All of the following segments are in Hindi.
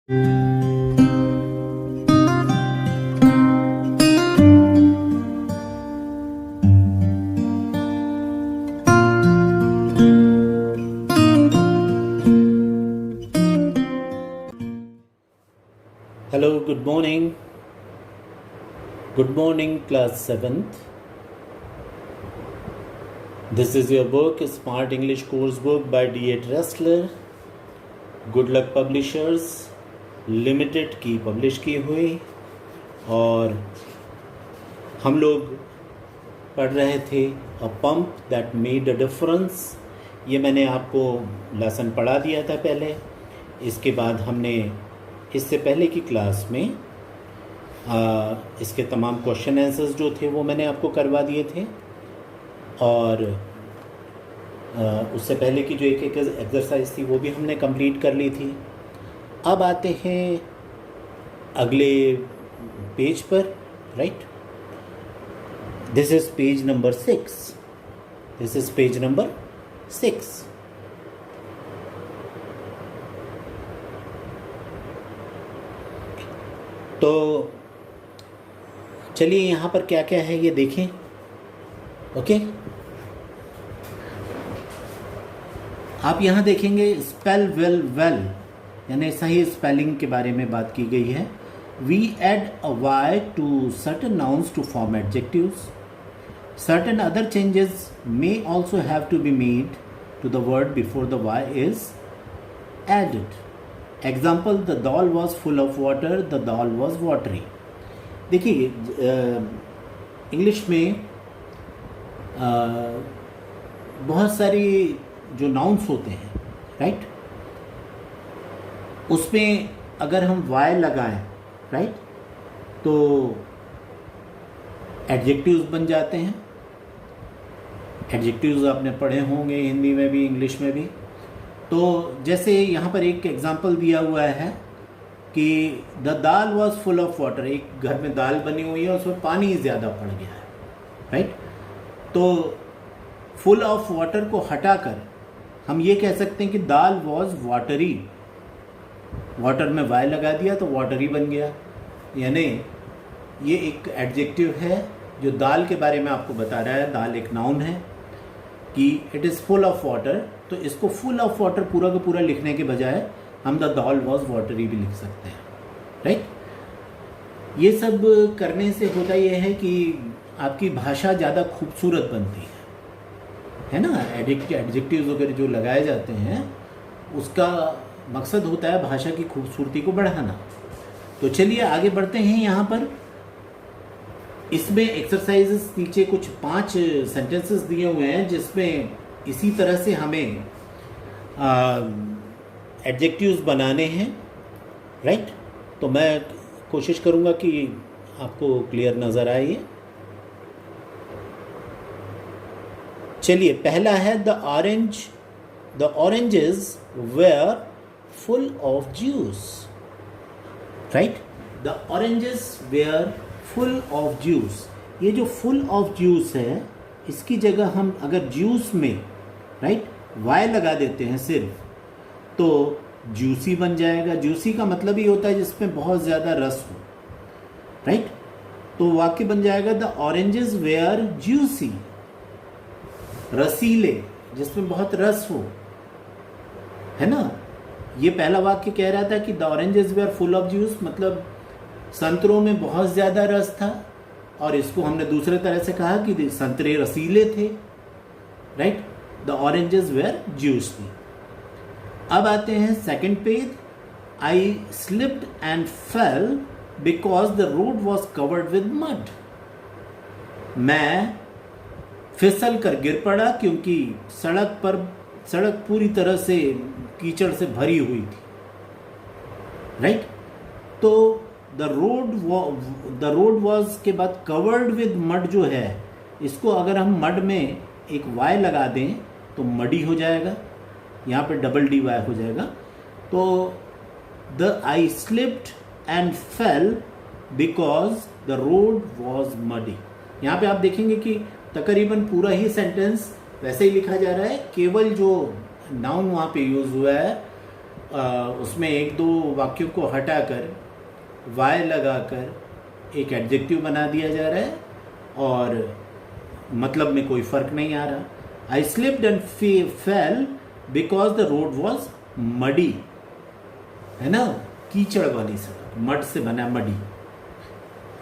Hello, good morning. Good morning, class 7th. This is your book, Smart English Course Book by D.A. Ressler. Good Luck Publishers limited की पब्लिश की हुई, और हम लोग पढ़ रहे थे अ pump that made a difference. ये मैंने आपको लेसन पढ़ा दिया था पहले। इसके बाद हमने इससे पहले की क्लास में इसके तमाम क्वेश्चन आंसर्स जो थे वो मैंने आपको करवा दिए थे, और उससे पहले की जो एक एक्सरसाइज थी वो भी हमने कंप्लीट कर ली थी। अब आते हैं अगले पेज पर, right. This is page number 6। तो चलिए यहाँ पर क्या क्या है ये देखें। ओके, आप यहाँ देखेंगे स्पेल वेल यानी सही स्पेलिंग के बारे में बात की गई है। We add a y to certain nouns to form adjectives. Certain other changes may also have to be made to the word before the y is added. Example, the dal was full of water, the dal was watery. देखिए, इंग्लिश में बहुत सारी जो नाउन्स होते हैं, राइट, उसमें अगर हम वाई लगाएं, राइट, तो एडजेक्टिव्स बन जाते हैं। एडजेक्टिव्स आपने पढ़े होंगे हिंदी में भी, इंग्लिश में भी। तो जैसे यहाँ पर एक एग्जांपल दिया हुआ है कि the dal was full of water. एक घर में दाल बनी हुई है, उसमें पानी ज़्यादा पड़ गया है, राइट। तो फुल ऑफ वाटर को हटाकर हम ये कह सकते हैं कि दाल वॉज वाटरी। वाटर में वाई लगा दिया तो वाटरी बन गया। यानी ये एक एडजेक्टिव है जो दाल के बारे में आपको बता रहा है। दाल एक नाउन है कि it is full of water, तो इसको फुल ऑफ वाटर पूरा का पूरा लिखने के बजाय हम द दाल वॉज वाटरी भी लिख सकते हैं, राइट। ये सब करने से होता यह है कि आपकी भाषा ज़्यादा खूबसूरत बनती है ना। एडजेक्टिव्स वगैरह जो लगाए जाते हैं उसका मकसद होता है भाषा की खूबसूरती को बढ़ाना। तो चलिए आगे बढ़ते हैं। यहाँ पर इसमें एक्सरसाइजेस नीचे कुछ 5 सेंटेंसेस दिए हुए हैं जिसमें इसी तरह से हमें एडजेक्टिव्स बनाने हैं, राइट। तो मैं कोशिश करूँगा कि आपको क्लियर नज़र आए ये। चलिए, पहला है the oranges were full of juice, right. The oranges were full of juice. ये जो फुल ऑफ जूस है, इसकी जगह हम अगर जूस में, राइट, वाई लगा देते हैं सिर्फ, तो जूसी बन जाएगा। जूसी का मतलब ही होता है जिसमें बहुत ज़्यादा रस हो, राइट। तो वाक्य बन जाएगा द ऑरेंजेस वेयर जूसी। रसीले, जिसमें बहुत रस हो, है ना। ये पहला वाक्य कह रहा था कि the oranges were full of juice, मतलब संतरों में बहुत ज़्यादा रस था। और इसको हमने दूसरे तरह से कहा कि संतरे रसीले थे, right. The oranges were juicy. अब आते हैं second page. I slipped and fell because the road was covered with mud. मैं फिसल कर गिर पड़ा क्योंकि सड़क पूरी तरह से कीचड़ से भरी हुई थी, राइट। तो द रोड वॉज के बाद कवर्ड विद मड जो है, इसको अगर हम मड में एक वाई लगा दें तो मडी हो जाएगा। यहाँ पे डबल डी वाई हो जाएगा। तो the I slipped and fell because the road was muddy. यहाँ पे आप देखेंगे कि तकरीबन पूरा ही सेंटेंस वैसे ही लिखा जा रहा है, केवल जो नाउन वहाँ पे यूज हुआ है उसमें एक दो वाक्यों को हटाकर वाई लगाकर एक एडजेक्टिव बना दिया जा रहा है और मतलब में कोई फर्क नहीं आ रहा। I slipped and fell because the road was muddy, है ना, कीचड़ वाली सड़क, मड से बना मडी,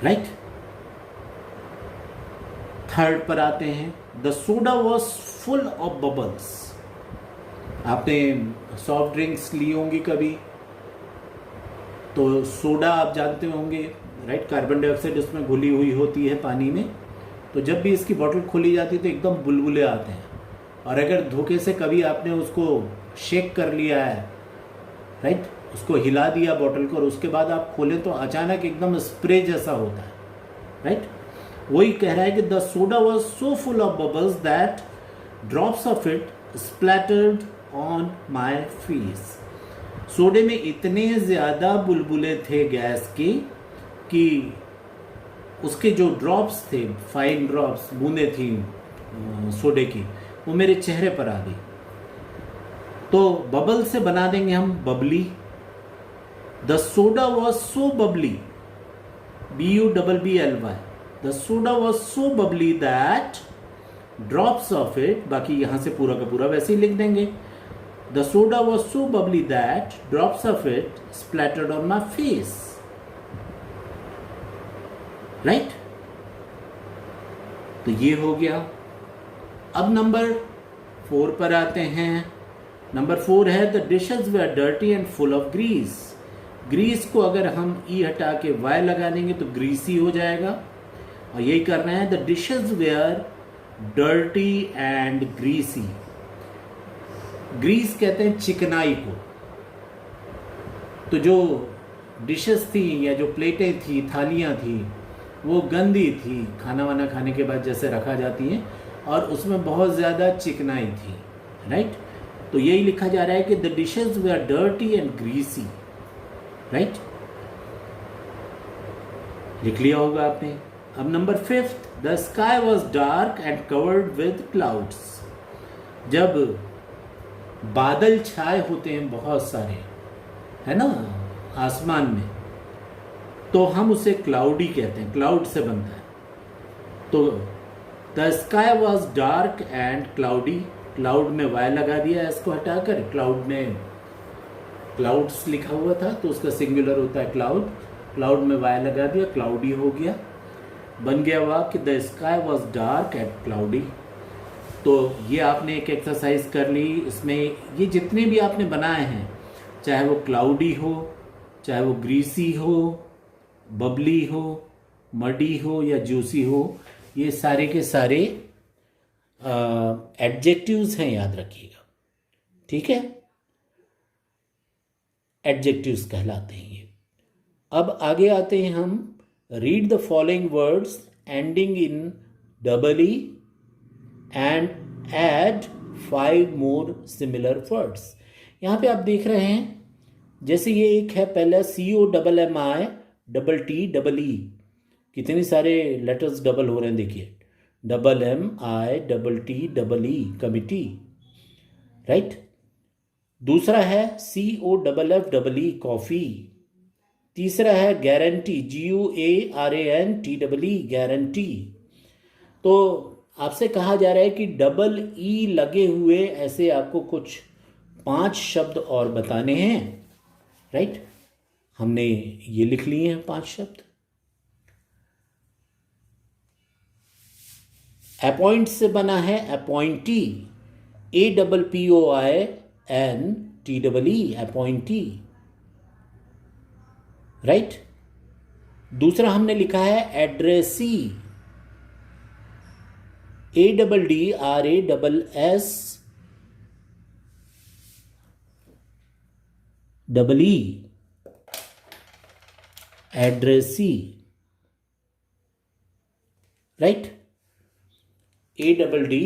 राइट। थर्ड पर आते हैं, the soda was full of bubbles. आपने सॉफ्ट ड्रिंक्स ली होंगी कभी, तो सोडा आप जानते होंगे, राइट, कार्बन डाइऑक्साइड उसमें घुली हुई होती है पानी में। तो जब भी इसकी बोतल खोली जाती है तो एकदम बुलबुले आते हैं, और अगर धोखे से कभी आपने उसको शेक कर लिया है, राइट, उसको हिला दिया बोतल को और उसके बाद आप खोलें तो अचानक एकदम स्प्रे जैसा होता है, राइट। वही कह रहा है कि the soda was so full of bubbles that drops of it splattered on my face. सोडे में इतने ज़्यादा बुलबुले थे गैस के कि उसके जो ड्रॉप्स थे, फाइन ड्रॉप्स, बूंदें थी सोडे की, वो मेरे चेहरे पर आ गई। तो बबल से बना देंगे हम Babli. The soda was so Babli, BUBBLY, the soda was so bubbly that drops of it, बाकी यहां से पूरा का पूरा वैसे ही लिख देंगे, the soda was so bubbly that drops of it splattered on my face, right. तो ये हो गया। अब नंबर 4 पर आते हैं। नंबर 4 है the dishes were dirty and full of grease. Grease को अगर हम ई हटा के वाई लगा देंगे तो ग्रीसी हो जाएगा, और यही करना है, the dishes were dirty and greasy. Grease कहते हैं चिकनाई को। तो जो डिशेस थी या जो प्लेटें थी, थालियां थी, वो गंदी थी, खाना वाना खाने के बाद जैसे रखा जाती हैं, और उसमें बहुत ज़्यादा चिकनाई थी, राइट। तो यही लिखा जा रहा है कि the dishes were dirty and greasy, right. लिख लिया होगा आपने। अब number 5, the sky was dark and covered with clouds. जब बादल छाए होते हैं बहुत सारे, है ना, आसमान में, तो हम उसे क्लाउडी कहते हैं, क्लाउड से बनता है। तो the sky was dark and cloudy, cloud में वाई लगा दिया, इसको हटाकर क्लाउड में क्लाउड्स लिखा हुआ था तो उसका सिंगुलर होता है क्लाउड, क्लाउड में वाई लगा दिया, क्लाउडी हो गया। बन गया वाक्य the sky was dark and cloudy. तो ये आपने एक एक्सरसाइज कर ली। इसमें ये जितने भी आपने बनाए हैं, चाहे वो क्लाउडी हो, चाहे वो ग्रीसी हो, बबली हो, मडी हो या जूसी हो, ये सारे के सारे एडजेक्टिव्स हैं, याद रखिएगा, ठीक है, एडजेक्टिव्स कहलाते हैं ये। अब आगे आते हैं हम, read the following words ending in double E and add 5 more similar words. यहाँ पे आप देख रहे हैं, जैसे ये एक है पहला COMMI कितने सारे लेटर्स डबल हो रहे हैं, देखिए, MMITTE कमिटी, राइट। दूसरा है COFFE कॉफी। तीसरा है गारंटी, GUARANTEE गारंटी। तो आपसे कहा जा रहा है कि डबल ई लगे हुए ऐसे आपको कुछ 5 शब्द और बताने हैं, राइट। हमने ये लिख लिए हैं 5 शब्द। अपॉइंट से बना है अपॉइंटी, APPOINTEE अपॉइंटी, राइट। दूसरा हमने लिखा है addressee, ADDRASSEE addressee, right. ADDRASSEE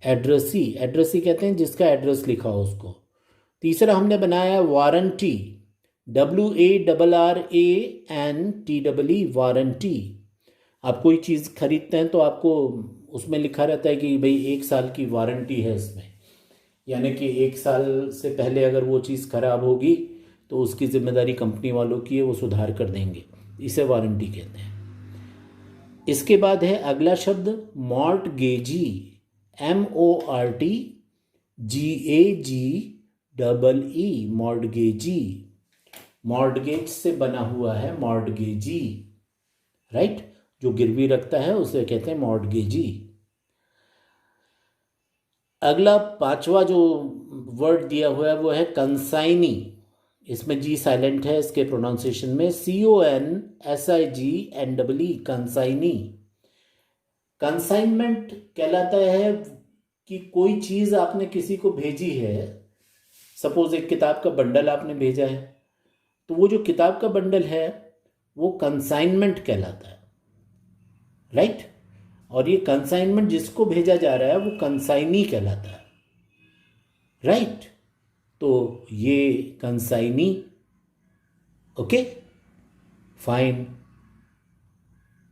addressee, addressee कहते हैं जिसका एड्रेस लिखा हो उसको। तीसरा हमने बनाया वारंटी, WARRANTEE वारंटी। आप कोई चीज़ खरीदते हैं तो आपको उसमें लिखा रहता है कि भाई 1 साल की वारंटी है इसमें, यानी कि 1 साल से पहले अगर वो चीज़ ख़राब होगी तो उसकी जिम्मेदारी कंपनी वालों की है, वो सुधार कर देंगे, इसे वारंटी कहते हैं। इसके बाद है अगला शब्द मॉर्टगेजी, MORTGAGEE, मॉर्टगेजी। मॉर्टगेज से बना हुआ है मॉर्टगेजी, राइट, जो गिरवी रखता है उसे कहते हैं मॉर्टगेजी। अगला 5वां जो वर्ड दिया हुआ है वो है कंसाइनी। इसमें जी साइलेंट है इसके प्रोनाउंसिएशन में, CONSIGNEE, कंसाइनी। कंसाइनमेंट कहलाता है कि कोई चीज़ आपने किसी को भेजी है, सपोज एक किताब का बंडल आपने भेजा है, तो वो जो किताब का बंडल है वो कंसाइनमेंट कहलाता है, राइट। और ये कंसाइनमेंट जिसको भेजा जा रहा है वो कंसाइनी कहलाता है, राइट। तो ये कंसाइनी, ओके, फाइन।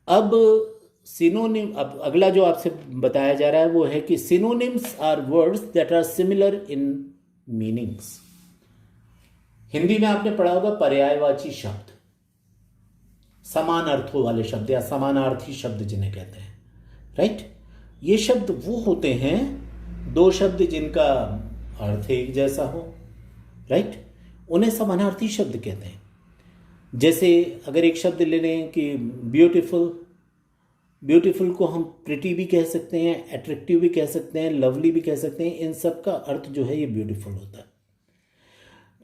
अब सिनोनिम, अब अगला जो आपसे बताया जा रहा है वो है कि synonyms are words that are similar in meanings. Hindi में आपने पढ़ा होगा पर्यायवाची शब्द, समान अर्थों वाले शब्द या समानार्थी शब्द जिन्हें कहते हैं, राइट। ये शब्द वो होते हैं, दो शब्द जिनका अर्थ एक जैसा हो, राइट, उन्हें समानार्थी शब्द कहते हैं। जैसे अगर एक शब्द ले लें कि ब्यूटीफुल, ब्यूटीफुल को हम प्रिटी भी कह सकते हैं, अट्रैक्टिव भी कह सकते हैं, लवली भी कह सकते हैं, इन सब का अर्थ जो है ये ब्यूटीफुल होता है।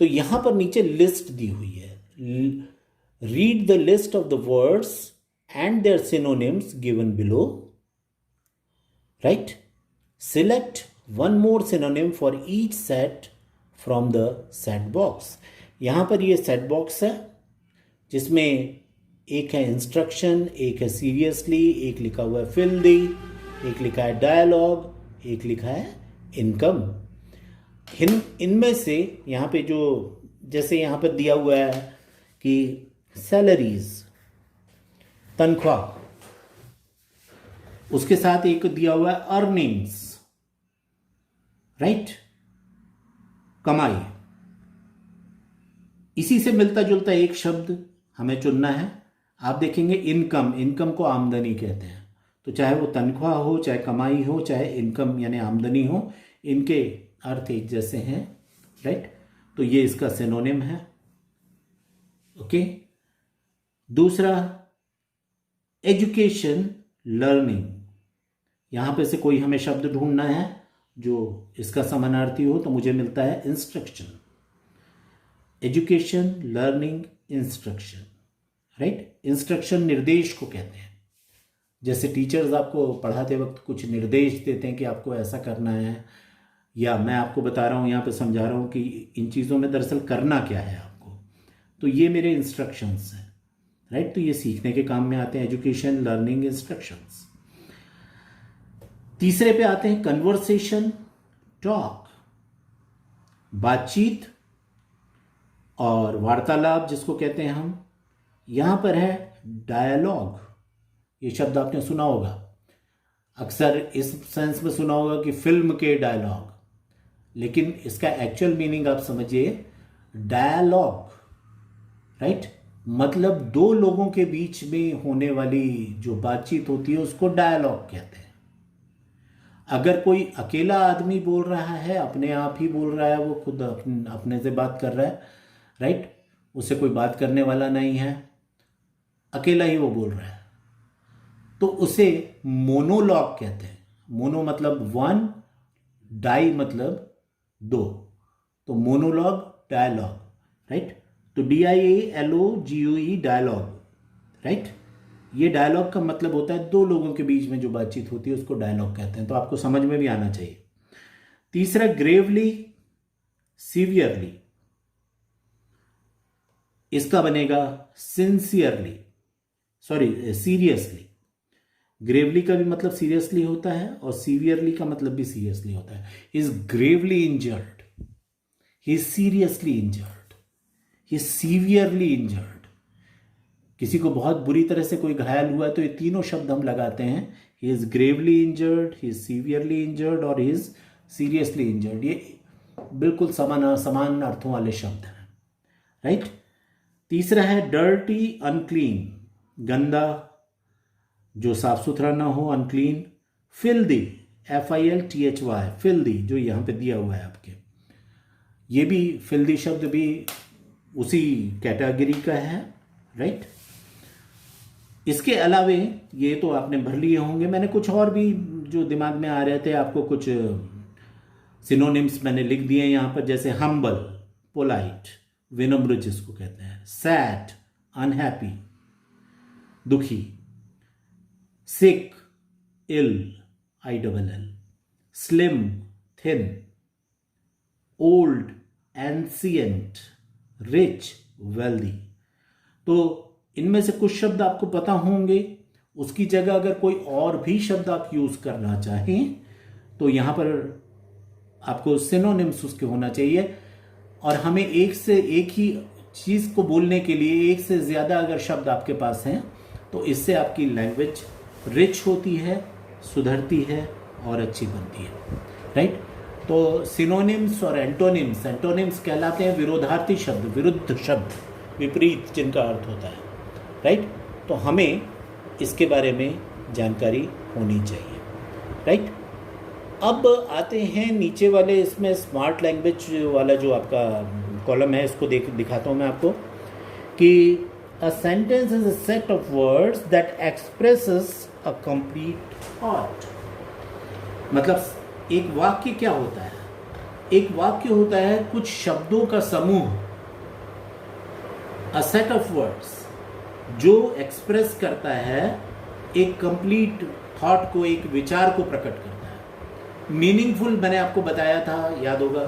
तो यहां पर नीचे लिस्ट दी हुई है, read the list of the words and their synonyms given below, right. Select one more synonym for each set from the set box. यहां पर ये सेट बॉक्स है जिसमें एक है इंस्ट्रक्शन, एक है सीरियसली, एक लिखा हुआ है फिल्दी, एक लिखा है डायलॉग, एक लिखा है इनकम। इनमें से यहाँ पे जो, जैसे यहाँ पर दिया हुआ है कि सैलरीज, तनख्वाह, उसके साथ एक दिया हुआ है अर्निंग्स, राइट, कमाई। इसी से मिलता जुलता एक शब्द हमें चुनना है। आप देखेंगे इनकम, इनकम को आमदनी कहते हैं। तो चाहे वो तनख्वाह हो, चाहे कमाई हो, चाहे इनकम यानी आमदनी हो, इनके अर्थ एक जैसे हैं, राइट। तो ये इसका सिनोनिम है, ओके। दूसरा एजुकेशन, लर्निंग। यहां पे से कोई हमें शब्द ढूंढना है जो इसका समानार्थी हो, तो मुझे मिलता है instruction. Education, learning, instruction, right. Instruction निर्देश को कहते हैं। जैसे टीचर्स आपको पढ़ाते वक्त कुछ निर्देश देते हैं कि आपको ऐसा करना है, या मैं आपको बता रहा हूं, यहां पे समझा रहा हूं कि इन चीज़ों में दरअसल करना क्या है आपको, तो ये मेरे इंस्ट्रक्शंस हैं, राइट। तो ये सीखने के काम में आते हैं, एजुकेशन, लर्निंग, इंस्ट्रक्शंस। तीसरे पे आते हैं कन्वर्सेशन, टॉक, बातचीत और वार्तालाप जिसको कहते हैं हम। यहां पर है डायलॉग। ये शब्द आपने सुना होगा, अक्सर इस सेंस में सुना होगा कि फिल्म के डायलॉग, लेकिन इसका एक्चुअल मीनिंग आप समझिए, डायलॉग, राइट, मतलब दो लोगों के बीच में होने वाली जो बातचीत होती है उसको डायलॉग कहते हैं। अगर कोई अकेला आदमी बोल रहा है, अपने आप ही बोल रहा है, वो खुद अपने से बात कर रहा है, राइट, उससे कोई बात करने वाला नहीं है, अकेला ही वो बोल रहा है, तो उसे मोनोलॉग कहते हैं। मोनो मतलब वन, डाई मतलब दो, तो मोनोलॉग, डायलॉग, राइट। तो DIALOGUE, डायलॉग, राइट। ये डायलॉग का मतलब होता है दो लोगों के बीच में जो बातचीत होती है उसको डायलॉग कहते हैं। तो आपको समझ में भी आना चाहिए। तीसरा ग्रेवली, सीवियरली, इसका बनेगा सिंसियरली, सॉरी सीरियसली। ग्रेवली का भी मतलब सीरियसली होता है और सीवियरली का मतलब भी सीरियसली होता है। Is Gravely injured, he is seriously injured, he is severely injured. किसी को बहुत बुरी तरह से कोई घायल हुआ है तो ये तीनों शब्द हम लगाते हैं, he is Gravely injured, he is severely injured और ही इज सीरियसली इंजर्ड। ये बिल्कुल समान अर्थों वाले शब्द हैं, राइट। तीसरा है डर्टी अनक्लीन, गंदा, जो साफ सुथरा ना हो, अनक्लीन। फिल्दी, FILTHY, फिल्दी, जो यहाँ पे दिया हुआ है आपके, ये भी फिल्दी शब्द भी उसी कैटेगरी का है, राइट। इसके अलावे ये तो आपने भर लिए होंगे, मैंने कुछ और भी जो दिमाग में आ रहे थे आपको कुछ सिनोनिम्स मैंने लिख दिए यहाँ पर, जैसे हम्बल, पोलाइट, विनम्र जिसको कहते हैं, सैड, अनहैप्पी, दुखी, सिक, इल, ILL, slim, thin, old, ancient, rich, wealthy. तो इनमें से कुछ शब्द आपको पता होंगे, उसकी जगह अगर कोई और भी शब्द आप यूज करना चाहें तो यहां पर आपको सिनोनिम्स उसके होना चाहिए। और हमें एक से एक ही चीज को बोलने के लिए एक से ज्यादा अगर शब्द आपके पास हैं तो इससे आपकी लैंग्वेज रिच होती है, सुधरती है और अच्छी बनती है, राइट। तो सिनोनिम्स और एंटोनिम्स, एंटोनिम्स कहलाते हैं विरोधार्थी शब्द, विरुद्ध शब्द, विपरीत जिनका अर्थ होता है, राइट। तो हमें इसके बारे में जानकारी होनी चाहिए, राइट। अब आते हैं नीचे वाले, इसमें स्मार्ट लैंग्वेज वाला जो आपका कॉलम है, इसको दिखाता हूँ मैं आपको कि a sentence is a set of words that expresses a complete thought. मतलब एक वाक्य क्या होता है? एक वाक्य होता है कुछ शब्दों का समूह, अ सेट ऑफ वर्ड्स, जो एक्सप्रेस करता है एक कंप्लीट थॉट को, एक विचार को प्रकट करता है। मीनिंगफुल मैंने आपको बताया था, याद होगा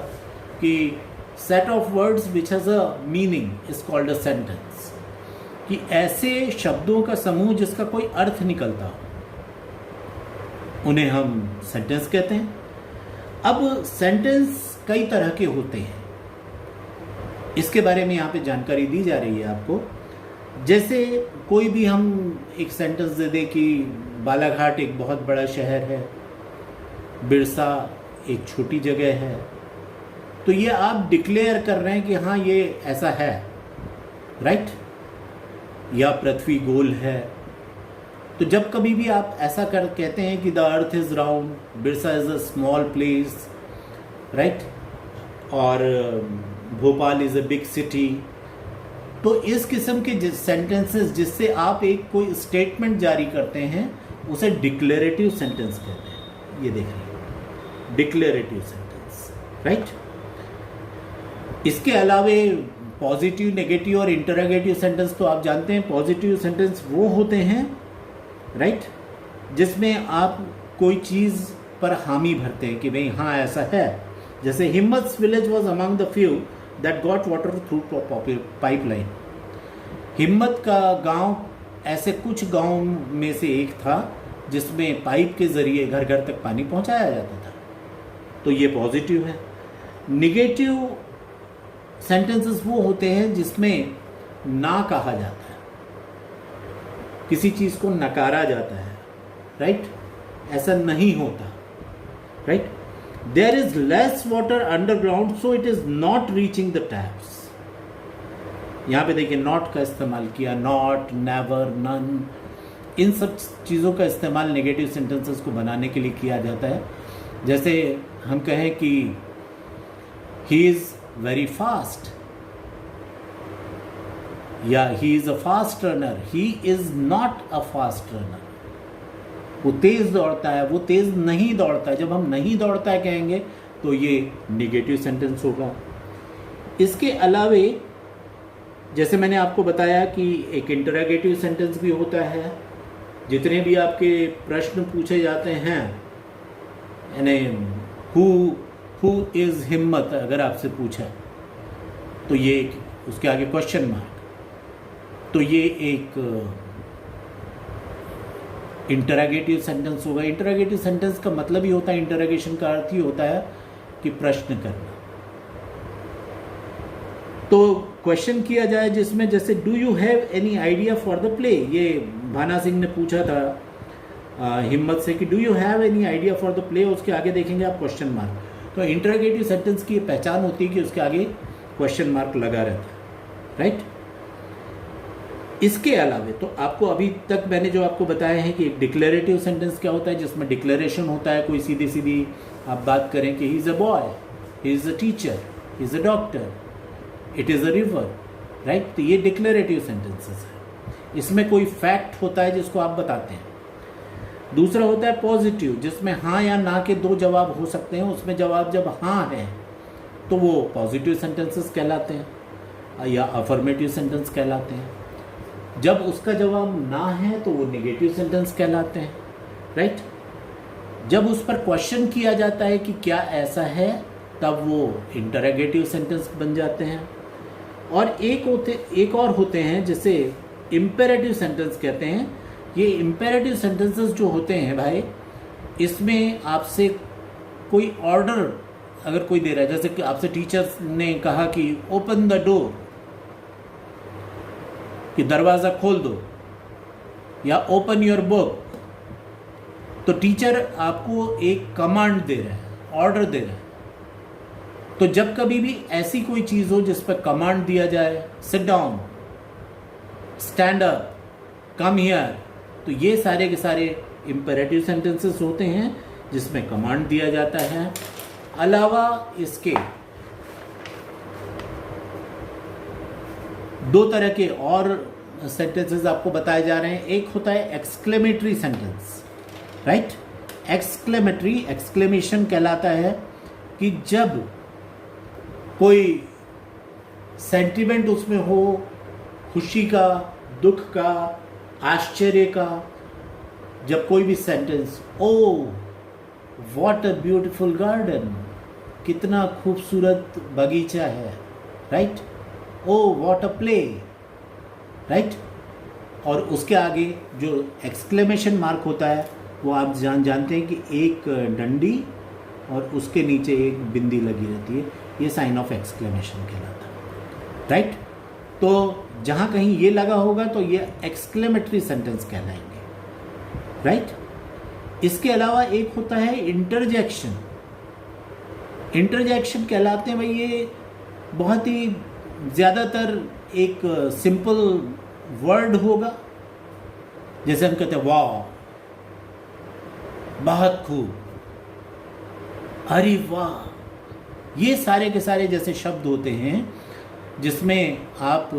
कि set of words which has a meaning is called a sentence, कि ऐसे शब्दों का समूह जिसका कोई अर्थ निकलता हो उन्हें हम सेंटेंस कहते हैं। अब सेंटेंस कई तरह के होते हैं, इसके बारे में यहाँ पे जानकारी दी जा रही है आपको। जैसे कोई भी हम एक सेंटेंस दे दें कि बालाघाट एक बहुत बड़ा शहर है, बिरसा एक छोटी जगह है, तो ये आप डिक्लेयर कर रहे हैं कि हाँ ये ऐसा है, राइट। या पृथ्वी गोल है। तो जब कभी भी आप ऐसा कहते हैं कि the earth is round, Birsa is a small place, right, और Bhopal is a big city, तो इस किस्म के सेंटेंसेस जिससे आप एक कोई स्टेटमेंट जारी करते हैं उसे डिक्लेरेटिव सेंटेंस कहते हैं। ये देखिए, डिक्लेरेटिव सेंटेंस, राइट। इसके अलावे पॉजिटिव, नेगेटिव और इंटरोगेटिव सेंटेंस तो आप जानते हैं। पॉजिटिव सेंटेंस वो होते हैं, राइट, जिसमें आप कोई चीज़ पर हामी भरते हैं कि भाई हाँ ऐसा है। जैसे Himmat's village was among the few that got water through pipeline. Himmat का गांव ऐसे कुछ गांव में से एक था जिसमें पाइप के जरिए घर घर तक पानी पहुंचाया जाता था। तो ये पॉजिटिव है। निगेटिव सेंटेंसेस वो होते हैं जिसमें ना कहा जाता है, किसी चीज को नकारा जाता है, राइट, ऐसा नहीं होता, right. There is less water underground so it is not reaching the taps. यहां पे देखिए नॉट का इस्तेमाल किया, नॉट, नेवर, नन, इन सब चीज़ों का इस्तेमाल नेगेटिव सेंटेंसेस को बनाने के लिए किया जाता है। जैसे हम कहें कि ही इज वेरी फास्ट या he is a fast runner, he is not a fast runner. वो तेज दौड़ता है, वो तेज नहीं दौड़ता है। जब हम नहीं दौड़ता है कहेंगे तो ये नेगेटिव सेंटेंस होगा। इसके अलावे जैसे मैंने आपको बताया कि एक इंटरोगेटिव सेंटेंस भी होता है। जितने भी आपके प्रश्न पूछे जाते हैं, यानी हु इज हिम्मत अगर आपसे पूछा तो ये उसके आगे क्वेश्चन मार्क, तो ये एक इंटरोगेटिव सेंटेंस होगा। इंटरोगेटिव सेंटेंस का मतलब ही होता है, इंटरोगेशन का अर्थ ही होता है कि प्रश्न करना। तो क्वेश्चन किया जाए जिसमें जैसे do you have any idea for the play, ये भाना सिंह ने पूछा था हिम्मत से कि do you have any idea for the play, उसके आगे देखेंगे आप क्वेश्चन मार्क। तो इंटरोगेटिव सेंटेंस की पहचान होती है कि उसके आगे क्वेश्चन मार्क लगा रहता है, राइट। इसके अलावा तो आपको अभी तक मैंने जो आपको बताया है कि एक डिक्लेरेटिव सेंटेंस क्या होता है, जिसमें डिक्लेरेशन होता है, कोई सीधी सीधी आप बात करें कि he is a boy, he is a teacher, he is a doctor, it is a river, right. तो ये डिक्लेरेटिव सेंटेंसेस है, इसमें कोई फैक्ट होता है जिसको आप बताते हैं। दूसरा होता है पॉजिटिव, जिसमें हाँ या ना के दो जवाब हो सकते हैं, उसमें जवाब जब हाँ है तो वो पॉजिटिव सेंटेंसेस कहलाते हैं या अफर्मेटिव सेंटेंस कहलाते हैं। जब उसका जवाब ना है तो वो नेगेटिव सेंटेंस कहलाते हैं, राइट। जब उस पर क्वेश्चन किया जाता है कि क्या ऐसा है, तब वो इंटरोगेटिव सेंटेंस बन जाते हैं। और एक और होते हैं जिसे इम्पेरेटिव सेंटेंस कहते हैं। ये इम्पेरेटिव सेंटेंसेस जो होते हैं भाई, इसमें आपसे कोई ऑर्डर अगर कोई दे रहा है, जैसे कि आपसे टीचर्स ने कहा कि ओपन द डोर, कि दरवाज़ा खोल दो, या ओपन योर बुक, तो टीचर आपको एक कमांड दे रहा है, ऑर्डर दे रहा है। तो जब कभी भी ऐसी कोई चीज़ हो जिस पर कमांड दिया जाए, sit down, stand up, come here, तो ये सारे के सारे इम्पेरेटिव सेंटेंसेस होते हैं जिसमें कमांड दिया जाता है। अलावा इसके दो तरह के और सेंटेंसेस आपको बताए जा रहे हैं। एक होता है एक्सक्लेमेटरी सेंटेंस, राइट। एक्सक्लेमेशन कहलाता है कि जब कोई सेंटिमेंट उसमें हो, खुशी का, दुख का, आश्चर्य का, जब कोई भी sentence, oh what a beautiful garden, कितना खूबसूरत बगीचा है, right. Oh what a play, right. और उसके आगे जो एक्सक्लेमेशन मार्क होता है वो आप जानते हैं कि एक डंडी और उसके नीचे एक बिंदी लगी रहती है, ये साइन ऑफ एक्सक्लेमेशन कहलाता है, राइट। तो जहाँ कहीं ये लगा होगा तो ये एक्सक्लेमेटरी सेंटेंस कहलाएंगे, राइट। इसके अलावा एक होता है इंटरजेक्शन। इंटरजेक्शन कहलाते हैं भाई, ये बहुत ही ज़्यादातर एक सिंपल वर्ड होगा, जैसे हम कहते हैं वाह, बहुत खूब, अरे वाह। ये सारे के सारे जैसे शब्द होते हैं जिसमें आप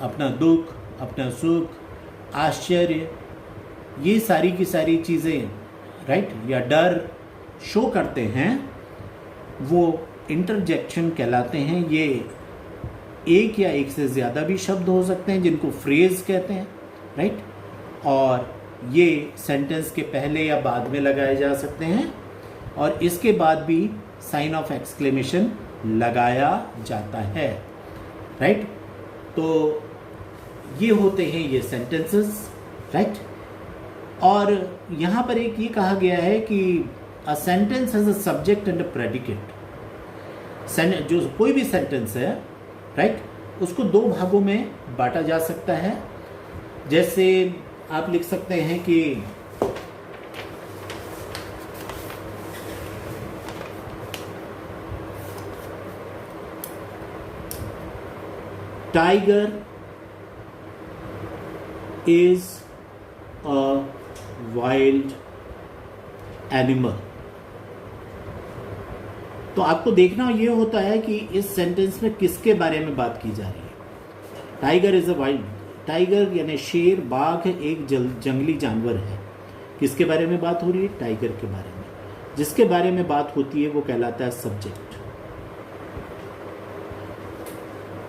अपना दुख, अपना सुख, आश्चर्य, ये सारी की सारी चीज़ें, राइट, या डर शो करते हैं, वो इंटरजेक्शन कहलाते हैं। ये एक या एक से ज़्यादा भी शब्द हो सकते हैं जिनको फ्रेज कहते हैं, राइट। और ये सेंटेंस के पहले या बाद में लगाए जा सकते हैं, और इसके बाद भी साइन ऑफ एक्सक्लेमेशन लगाया जाता है, राइट। तो ये होते हैं ये सेंटेंसेस, राइट। और यहाँ पर एक ये कहा गया है कि a sentence has a subject and a predicate. जो कोई भी सेंटेंस है, राइट, उसको दो भागों में बांटा जा सकता है। जैसे आप लिख सकते हैं कि tiger is a wild animal. तो आपको देखना ये होता है कि इस सेंटेंस में किसके बारे में बात की जा रही है। Tiger is a wild, tiger यानी शेर, बाघ एक जंगली जानवर है। किसके बारे में बात हो रही है? टाइगर के बारे में। जिसके बारे में बात होती है वो कहलाता है सब्जेक्ट।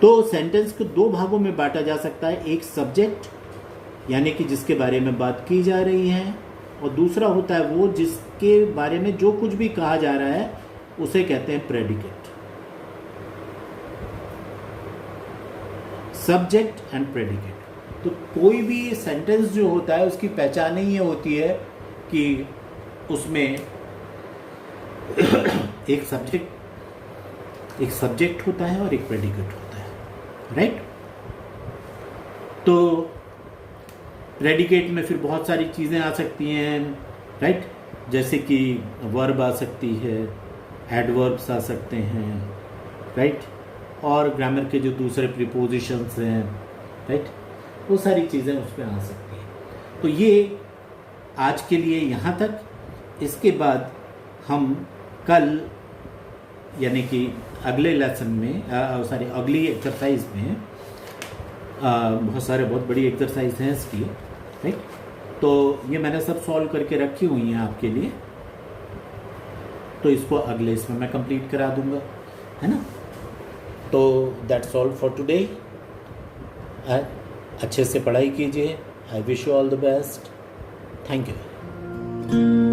तो सेंटेंस को दो भागों में बांटा जा सकता है, एक सब्जेक्ट यानी कि जिसके बारे में बात की जा रही है, और दूसरा होता है वो जिसके बारे में जो कुछ भी कहा जा रहा है उसे कहते हैं प्रेडिकेट। Subject and predicate. तो कोई भी सेंटेंस जो होता है उसकी पहचान ही ये होती है कि उसमें एक सब्जेक्ट होता है और एक प्रेडिकेट होता है, राइट। तो प्रेडिकेट में फिर बहुत सारी चीज़ें आ सकती हैं, राइट। जैसे कि वर्ब आ सकती है, एडवर्ब्स आ सकते हैं, राइट, और ग्रामर के जो दूसरे प्रीपोजिशंस हैं, राइट, वो सारी चीज़ें उस पर आ सकती हैं। तो ये आज के लिए यहाँ तक। इसके बाद हम कल यानी कि अगले लेसन में अगली एक्सरसाइज में बहुत बड़ी एक्सरसाइज है इसकी, राइट। तो ये मैंने सब सॉल्व करके रखी हुई हैं आपके लिए, तो इसको अगले इसमें मैं कंप्लीट करा दूंगा, है ना। तो दैट्स ऑल फॉर टुडे। अच्छे से पढ़ाई कीजिए। I wish you all the best. Thank you.